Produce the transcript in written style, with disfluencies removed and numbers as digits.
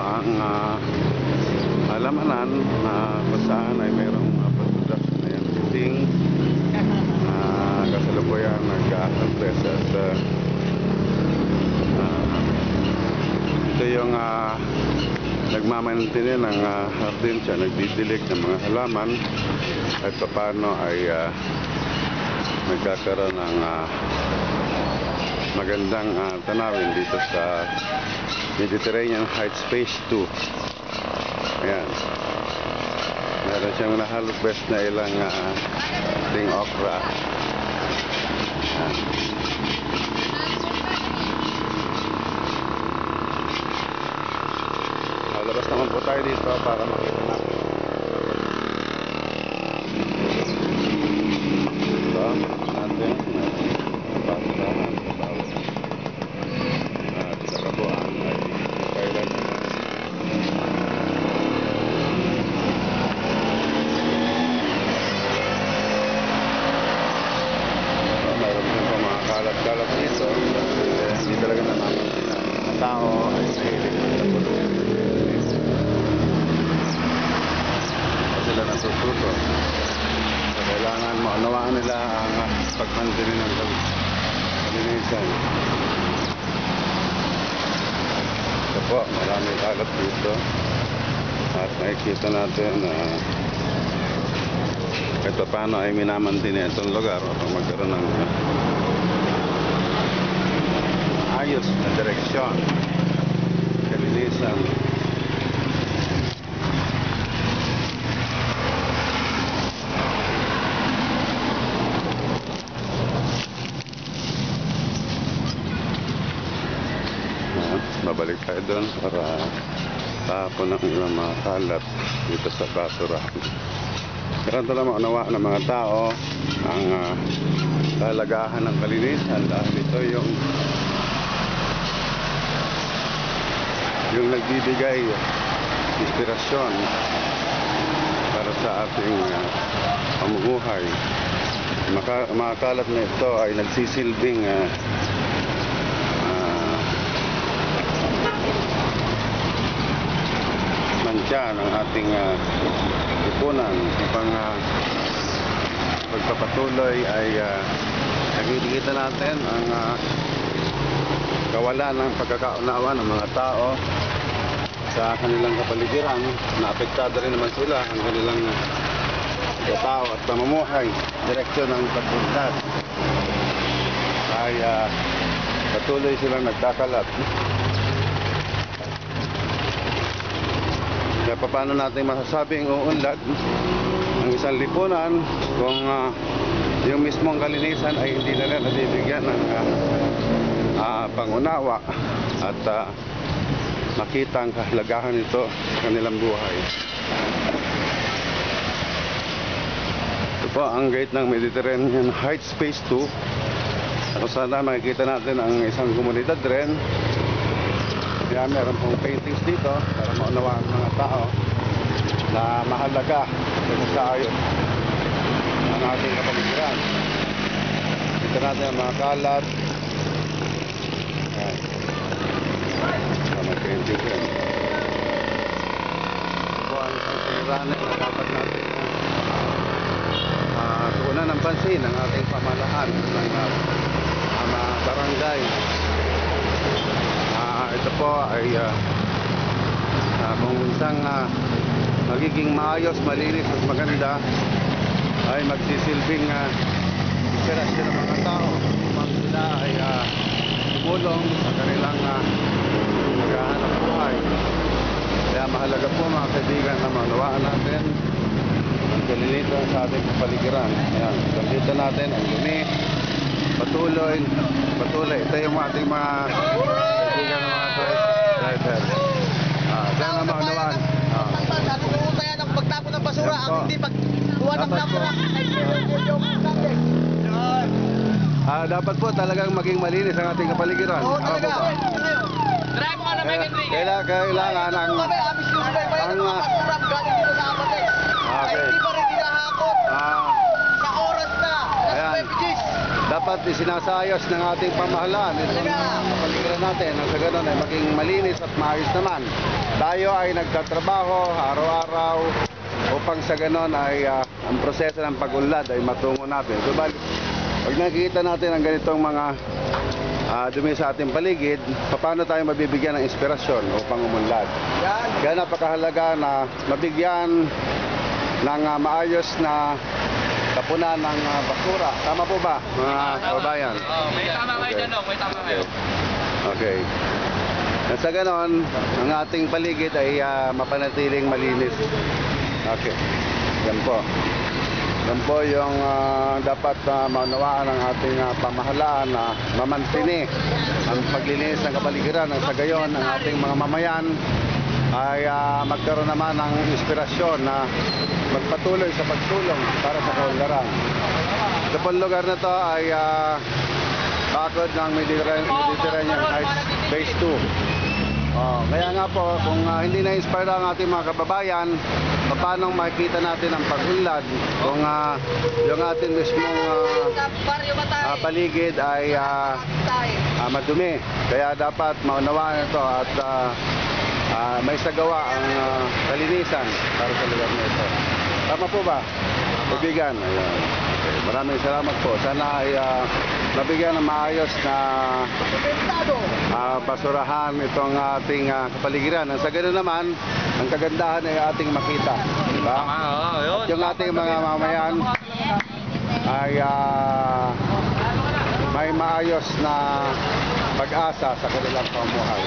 ang halamanan na kung saan ay mayroong production na yan sitting kasalukuyan nag-harvest at ito yung nagmamanatili ng hardin siya, nagdidilig ng mga halaman at paano ay nagkakaroon ng magandang tanawin dito sa Mediterranean Heights Phase 2. Ayan, meron siyang na-harvest na ilang ting okra. Ayan. Labas naman po tayo dito para makita natin. Ito, natin pagkakaan sa bawat sa kabuuan ay kailan mayroon din pa mga kalat-kalat dito kasi hindi talaga namamansin na mga tao ay nahilig sa pulutin. Sila natututo. So, kailangan maunawaan nila ang pagmantili ng kalinisan. Ito po, maraming kalat dito. At nakikita natin na ito paano ay minamantili itong lugar upang magkaroon ng ayos na direksyon. Kalinisan. Babalik tayo doon para tapon ng ilang mga kalat dito sa basurahan. Kaya talaga maunawa ng mga tao ang kalagahan ng kalinisan dahil ito yung nagbibigay inspirasyon para sa ating pamumuhay. Mga kalat na ito ay nagsisilbing mantsa ng ating lipunan upang pagpapatuloy ay nakikita natin ang kawalan ng pagkakaunawa ng mga tao sa kanilang kapaligiran. Naapektado rin naman sila ang kanilang tao at pamumuhay, direksyon ng pagpuntas ay patuloy silang nagkakalat. Kaya paano natin masasabing uunlad ang isang lipunan kung yung mismong kalinisan ay hindi nila nabibigyan ng pangunawa at makita ang kahalagahan nito sa kanilang buhay. Ito po ang gate ng Mediterranean Heights Phase 2. Kung sana makikita natin ang isang komunidad rin. Kaya meron pong paintings dito para maunawaan ng mga tao na mahalaga sa ayos ang ating kapaligiran. Dito natin ang mga kalat. Ayan. May painting rin. Ito ang isang siniranan na dapat natin tuunan ng pansin ng ating pamalahan ng mga barangay. Ito po ay kung isang magiging maayos, malinis at maganda ay magsisilbing inspirasyon ng mga tao upang sila ay tumulong sa kanilang maghahanap buhay. Kaya mahalaga po mga kaibigan na maunawaan natin ang kalinisan sa ating kapaligiran. Ayan, dito natin ang linis, patuloy. Ito yung ating mga kaibigan ng mga driver. Diyan na maunawaan. Nakakalimutan yan ang pagtapon ng basura, ang hindi pagkuha ng basura. Dapat po talagang maging malinis ang ating kapaligiran. Oo, talaga. Drive mo na, Megan. Kailangan ang basura galing dito sa Abatex. Ay hindi pa rin hinahakot. Sa oras na. Alas 9 Gs. dapat isinasayos ng ating pamahalaan itong kapaligiran natin. Nang sa ganun ay maging malinis at maayos naman. Tayo ay nagtatrabaho araw-araw upang sa ganun ay ang proseso ng pag-unlad ay matungo natin. Subalit, pag nakikita natin ang ganitong mga dumi sa ating paligid, paano tayo mabibigyan ng inspirasyon upang umunlad? Kaya napakahalaga na mabigyan ng maayos na tapunan ng basura. Tama po ba, mga kababayan? May tama kayo dyan, may tama kayo. Okay. At sa ganon, ang ating paligid ay mapanatiling malinis. Okay. Yan po. Yan po yung dapat maunawaan ng ating pamahalaan na mamantini ang paglilinis ng kapaligiran. Ang sa gayon, ang ating mga mamayan ay magkaroon naman ng inspirasyon na magpatuloy sa pagtulong para sa kaunlaran. Sa pong lugar na to ay bakod ng Mediterranean Heights Phase 2. Kaya nga po, kung hindi na-inspire ang ating mga kababayan, paano makikita natin ang pag-unlad kung yung ating mismong paligid ay madumi. Kaya dapat maunawaan ito at may sagawa ang kalinisan para sa lugar na ito. Tama po ba? Kaibigan. Ayan. Okay. Maraming salamat po. Sana ay mabigyan ng maayos na basurahan itong ating kapaligiran. Sa ganoon naman, ang kagandahan ay ating makita. Diba? At yung ating mga mamayan ay may maayos na pag-asa sa kanilang pamumuhay.